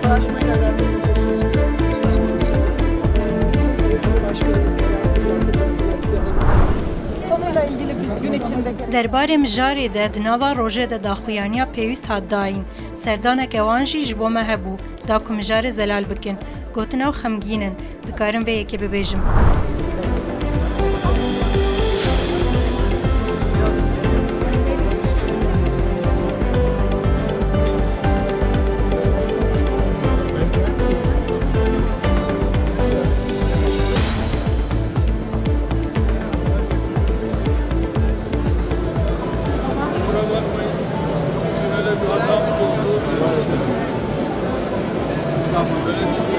anlaşmayla alakalı biliyorsunuz ki söz konusu Cumhurbaşkanı konuyla ilgili biz gün içinde درباره مجاری ده دناوا روژه ده داخویانیا پیوست هات داین سردان کوانجی جبو مهبو دا کو مجاری زلال بکن گوتناو خمگینن دکارم به یکی ببیجم İstanbul'da